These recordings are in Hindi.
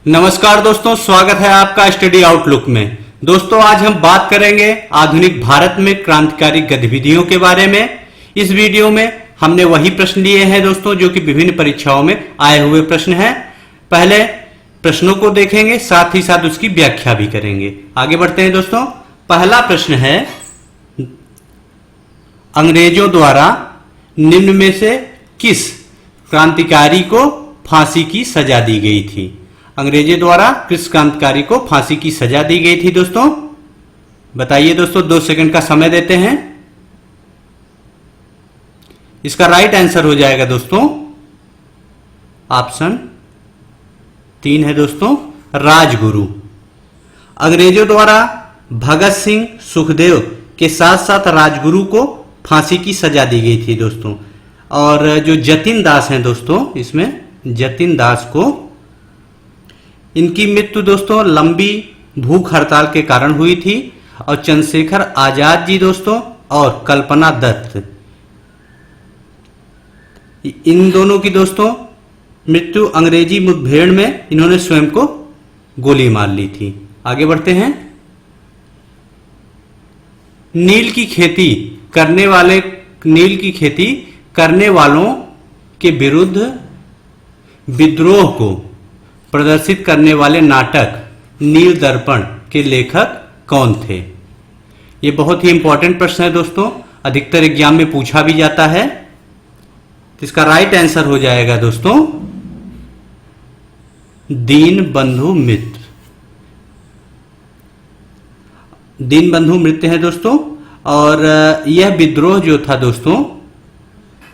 नमस्कार दोस्तों, स्वागत है आपका स्टडी आउटलुक में। दोस्तों, आज हम बात करेंगे आधुनिक भारत में क्रांतिकारी गतिविधियों के बारे में। इस वीडियो में हमने वही प्रश्न लिए हैं दोस्तों जो कि विभिन्न परीक्षाओं में आए हुए प्रश्न हैं। पहले प्रश्नों को देखेंगे, साथ ही साथ उसकी व्याख्या भी करेंगे। आगे बढ़ते हैं दोस्तों। पहला प्रश्न है, अंग्रेजों द्वारा निम्न में से किस क्रांतिकारी को फांसी की सजा दी गई थी? अंग्रेजों द्वारा किस क्रांतिकारी को फांसी की सजा दी गई थी दोस्तों? बताइए दोस्तों, 2 सेकंड का समय देते हैं। इसका राइट आंसर हो जाएगा दोस्तों ऑप्शन 3 है दोस्तों, राजगुरु। अंग्रेजों द्वारा भगत सिंह, सुखदेव के साथ साथ राजगुरु को फांसी की सजा दी गई थी दोस्तों। और जो जतिन दास हैं दोस्तों, इसमें जतिन दास को इनकी मृत्यु दोस्तों लंबी भूख हड़ताल के कारण हुई थी। और चंद्रशेखर आजाद जी दोस्तों और कल्पना दत्त, इन दोनों की दोस्तों मृत्यु अंग्रेजी मुठभेड़ में इन्होंने स्वयं को गोली मार ली थी। आगे बढ़ते हैं। नील की खेती करने वालों के विरुद्ध विद्रोह को प्रदर्शित करने वाले नाटक नील दर्पण के लेखक कौन थे? ये बहुत ही इंपॉर्टेंट प्रश्न है दोस्तों, अधिकतर एग्जाम में पूछा भी जाता है। तो इसका राइट आंसर हो जाएगा दोस्तों दीनबंधु मित्र। दीनबंधु मित्र है दोस्तों। और यह विद्रोह जो था दोस्तों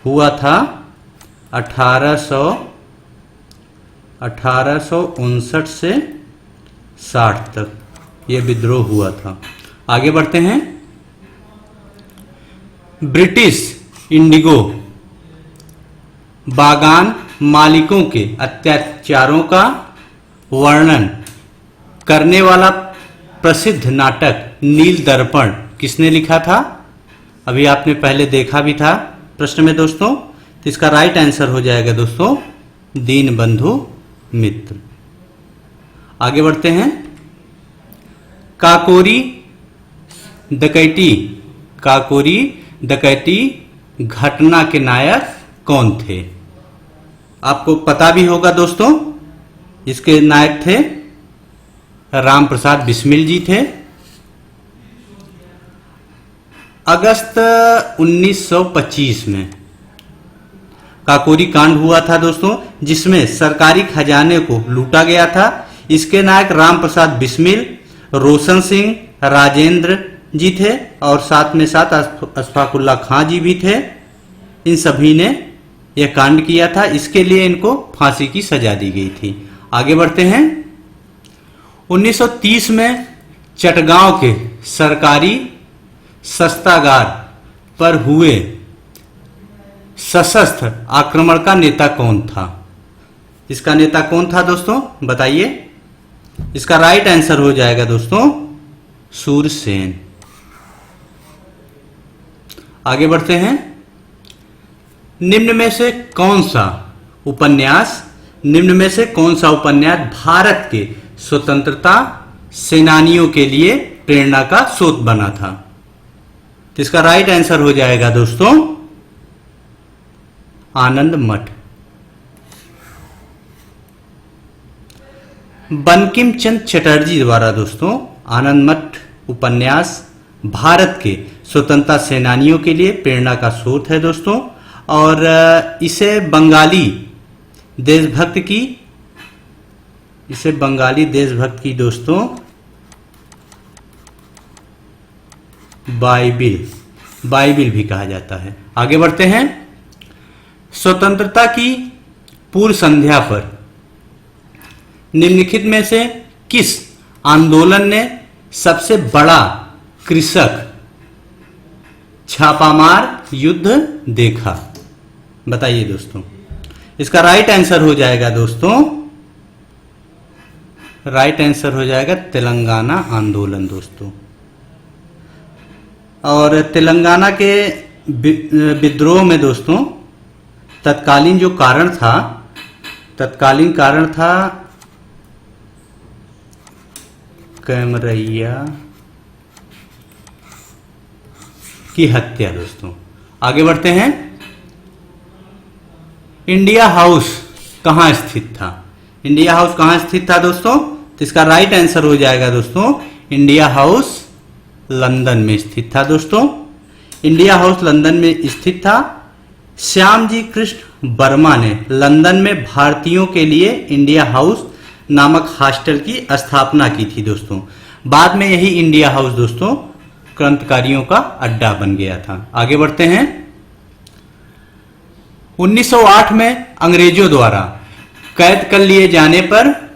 हुआ था 1859 से 60 तक यह विद्रोह हुआ था। आगे बढ़ते हैं। ब्रिटिश इंडिगो बागान मालिकों के अत्याचारों का वर्णन करने वाला प्रसिद्ध नाटक नील दर्पण किसने लिखा था? अभी आपने पहले देखा भी था प्रश्न में दोस्तों। तो इसका राइट आंसर हो जाएगा दोस्तों दीनबंधु मित्र। आगे बढ़ते हैं। काकोरी डकैती घटना के नायक कौन थे? आपको पता भी होगा दोस्तों, इसके नायक थे राम प्रसाद बिस्मिल जी थे। अगस्त 1925 में काकोरी कांड हुआ था दोस्तों, जिसमें सरकारी खजाने को लूटा गया था। इसके नायक राम प्रसाद बिस्मिल, रोशन सिंह, राजेंद्र जी थे और साथ में साथ अशफाकुल्ला खां जी भी थे। इन सभी ने यह कांड किया था। इसके लिए इनको फांसी की सजा दी गई थी। आगे बढ़ते हैं। 1930 में चटगांव के सरकारी शस्त्रागार पर हुए सशस्त्र आक्रमण का नेता कौन था? इसका नेता कौन था दोस्तों? बताइए। इसका राइट आंसर हो जाएगा दोस्तों सूरसेन। आगे बढ़ते हैं। निम्न में से कौन सा उपन्यास भारत के स्वतंत्रता सेनानियों के लिए प्रेरणा का स्रोत बना था? तो इसका राइट आंसर हो जाएगा दोस्तों आनंद मठ। बंकिम चंद्र चटर्जी द्वारा दोस्तों आनंद मठ उपन्यास भारत के स्वतंत्रता सेनानियों के लिए प्रेरणा का स्रोत है दोस्तों। और इसे बंगाली देशभक्त की दोस्तों बाइबिल भी कहा जाता है। आगे बढ़ते हैं। स्वतंत्रता की पूर्व संध्या पर निम्नलिखित में से किस आंदोलन ने सबसे बड़ा कृषक छापामार युद्ध देखा? बताइए दोस्तों। इसका राइट आंसर हो जाएगा दोस्तों तेलंगाना आंदोलन दोस्तों। और तेलंगाना के विद्रोह में दोस्तों तत्कालीन कारण था कैमरैया की हत्या दोस्तों। आगे बढ़ते हैं। इंडिया हाउस कहां स्थित था? इंडिया हाउस कहां स्थित था दोस्तों? तो इसका राइट आंसर हो जाएगा दोस्तों, इंडिया हाउस लंदन में स्थित था दोस्तों। इंडिया हाउस लंदन में स्थित था। श्यामजी कृष्ण वर्मा ने लंदन में भारतीयों के लिए इंडिया हाउस नामक हॉस्टल की स्थापना की थी दोस्तों। बाद में यही इंडिया हाउस दोस्तों क्रांतिकारियों का अड्डा बन गया था। आगे बढ़ते हैं। 1908 में अंग्रेजों द्वारा कैद कर लिए जाने पर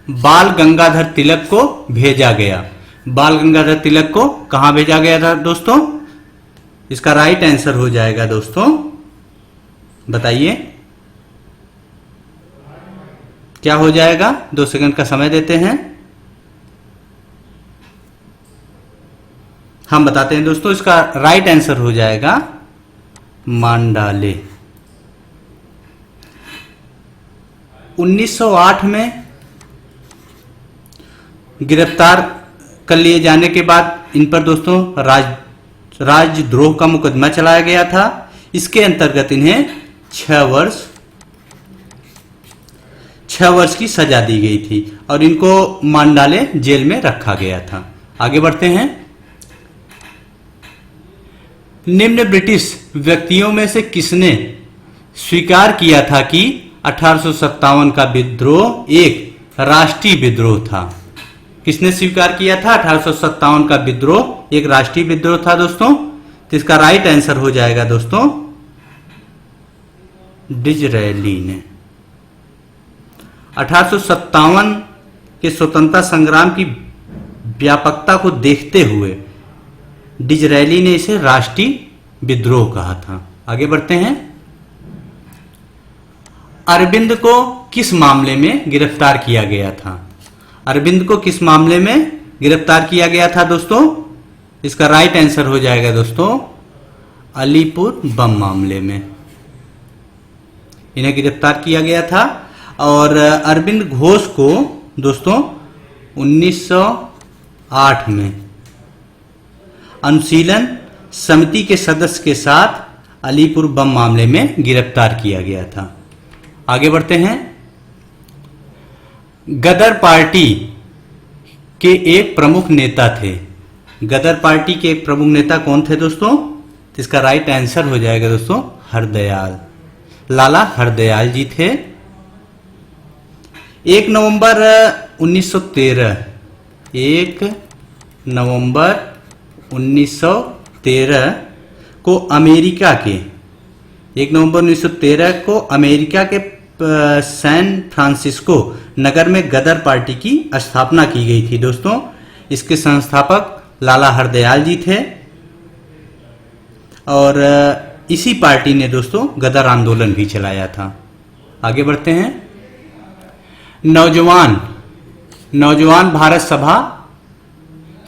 बाल गंगाधर तिलक को भेजा गया। बाल गंगाधर तिलक को कहां भेजा गया था दोस्तों? इसका राइट आंसर हो जाएगा दोस्तों, बताइए क्या हो जाएगा? 2 सेकंड का समय देते हैं, हम बताते हैं दोस्तों। इसका राइट आंसर हो जाएगा मांडाले। 1908 में गिरफ्तार कर लिए जाने के बाद इन पर दोस्तों राजद्रोह का मुकदमा चलाया गया था। इसके अंतर्गत इन्हें 6 वर्ष की सजा दी गई थी और इनको मांडाले जेल में रखा गया था। आगे बढ़ते हैं। निम्न ब्रिटिश व्यक्तियों में से किसने स्वीकार किया था कि 1857 का विद्रोह एक राष्ट्रीय विद्रोह था? किसने स्वीकार किया था 1857 का विद्रोह एक राष्ट्रीय विद्रोह था दोस्तों? तो इसका राइट आंसर हो जाएगा दोस्तों डिज़रायली ने। 1857 के स्वतंत्रता संग्राम की व्यापकता को देखते हुए डिज़रायली ने इसे राष्ट्रीय विद्रोह कहा था। आगे बढ़ते हैं। अरविंद को किस मामले में गिरफ्तार किया गया था? अरविंद को किस मामले में गिरफ्तार किया गया था दोस्तों? इसका राइट आंसर हो जाएगा दोस्तों अलीपुर बम मामले में इन्हें गिरफ्तार किया गया था। और अरविंद घोष को दोस्तों 1908 में अनुशीलन समिति के सदस्य के साथ अलीपुर बम मामले में गिरफ्तार किया गया था। आगे बढ़ते हैं। गदर पार्टी के एक प्रमुख नेता थे। गदर पार्टी के एक प्रमुख नेता कौन थे दोस्तों? तो इसका राइट आंसर हो जाएगा दोस्तों हरदयाल, लाला हरदयाल जी थे। 1 नवंबर 1913 1 नवंबर 1913 को अमेरिका के 1 नवंबर 1913 को अमेरिका के सैन फ्रांसिस्को नगर में गदर पार्टी की स्थापना की गई थी दोस्तों। इसके संस्थापक लाला हरदयाल जी थे और इसी पार्टी ने दोस्तों गदर आंदोलन भी चलाया था। आगे बढ़ते हैं। नौजवान भारत सभा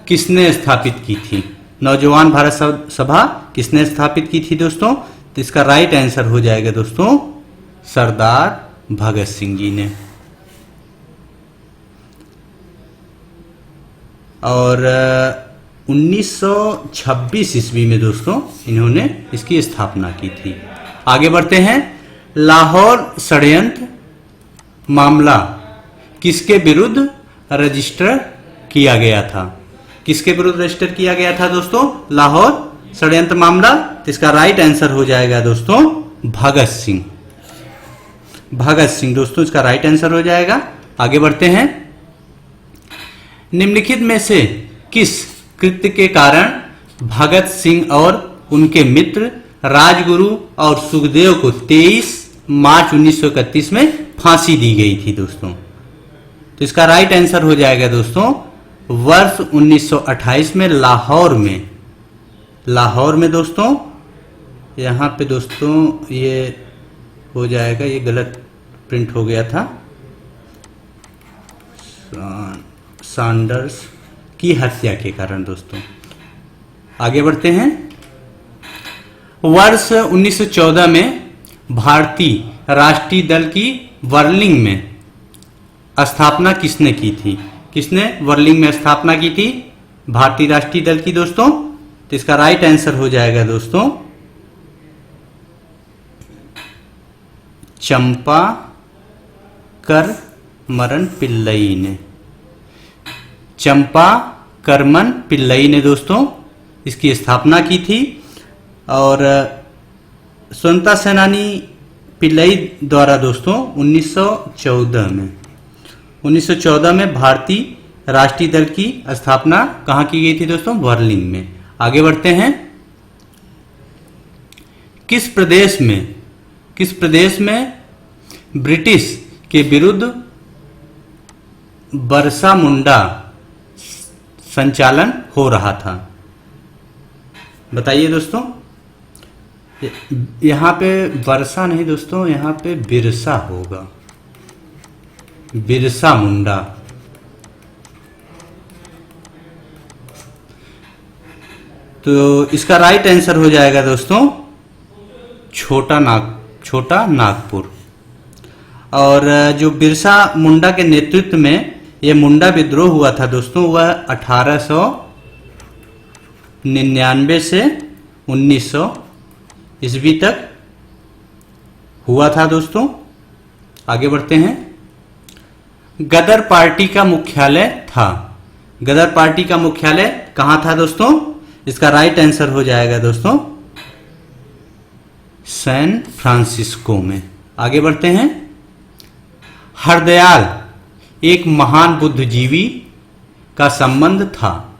किसने स्थापित की थी? नौजवान भारत सभा किसने स्थापित की थी दोस्तों? तो इसका राइट आंसर हो जाएगा दोस्तों सरदार भगत सिंह जी ने। और 1926 ईस्वी में दोस्तों इन्होंने इसकी स्थापना की थी। आगे बढ़ते हैं। लाहौर षड्यंत्र मामला किसके विरुद्ध रजिस्टर किया गया था? किसके विरुद्ध रजिस्टर किया गया था दोस्तों लाहौर षड्यंत्र मामला? तो इसका राइट आंसर हो जाएगा दोस्तों भगत सिंह। भगत सिंह दोस्तों इसका राइट आंसर हो जाएगा। आगे बढ़ते हैं। निम्नलिखित में से किस कृत्य के कारण भगत सिंह और उनके मित्र राजगुरु और सुखदेव को 23 मार्च 1931 में फांसी दी गई थी दोस्तों? तो इसका राइट आंसर हो जाएगा दोस्तों वर्ष 1928 में लाहौर में दोस्तों। यहाँ पे दोस्तों ये हो जाएगा, ये गलत प्रिंट हो गया था। सैंडर्स की हत्या के कारण दोस्तों। आगे बढ़ते हैं। वर्ष 1914 में भारतीय राष्ट्रीय दल की बर्लिन में स्थापना किसने की थी? किसने वर्लिंग में स्थापना की थी? भारतीय राष्ट्रीय दल की दोस्तों। तो इसका राइट आंसर हो जाएगा दोस्तों चंपाकरमरन पिल्लई ने। चंपाकरमन पिल्लई ने दोस्तों इसकी स्थापना की थी। और स्वतंत्रता सेनानी पिल्लई द्वारा दोस्तों 1914 में भारतीय राष्ट्रीय दल की स्थापना कहां की गई थी दोस्तों? वर्लिंग में। आगे बढ़ते हैं। किस प्रदेश में ब्रिटिश के विरुद्ध बरसा मुंडा संचालन हो रहा था? बताइए दोस्तों। यहां पे बरसा नहीं दोस्तों, यहां पे बिरसा होगा, बिरसा मुंडा। तो इसका राइट आंसर हो जाएगा दोस्तों छोटा नागपुर। और जो बिरसा मुंडा के नेतृत्व में यह मुंडा विद्रोह हुआ था दोस्तों, वह 1899 से 1900 ईस्वी तक हुआ था दोस्तों। आगे बढ़ते हैं। गदर पार्टी का मुख्यालय कहां था दोस्तों? इसका राइट आंसर हो जाएगा दोस्तों सैन फ्रांसिस्को में। आगे बढ़ते हैं। हरदयाल एक महान बुद्धिजीवी का संबंध था।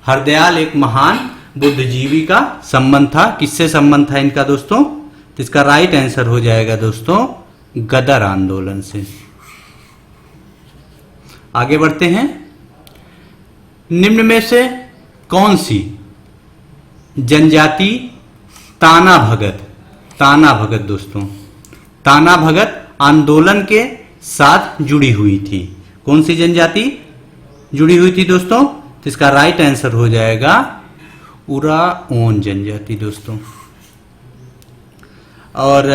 हरदयाल एक महान बुद्धिजीवी का संबंध था। किससे संबंध था इनका दोस्तों? तो इसका राइट आंसर हो जाएगा दोस्तों गदर आंदोलन से। आगे बढ़ते हैं। निम्न में से कौन सी जनजाति ताना भगत दोस्तों, ताना भगत आंदोलन के साथ जुड़ी हुई थी? कौन सी जनजाति जुड़ी हुई थी दोस्तों? तो इसका राइट आंसर हो जाएगा उराओन जनजाति दोस्तों। और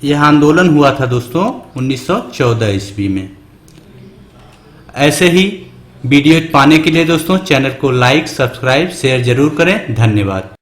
यह आंदोलन हुआ था दोस्तों 1914 ईस्वी में। ऐसे ही वीडियो पाने के लिए दोस्तों चैनल को लाइक, सब्सक्राइब, शेयर जरूर करें। धन्यवाद।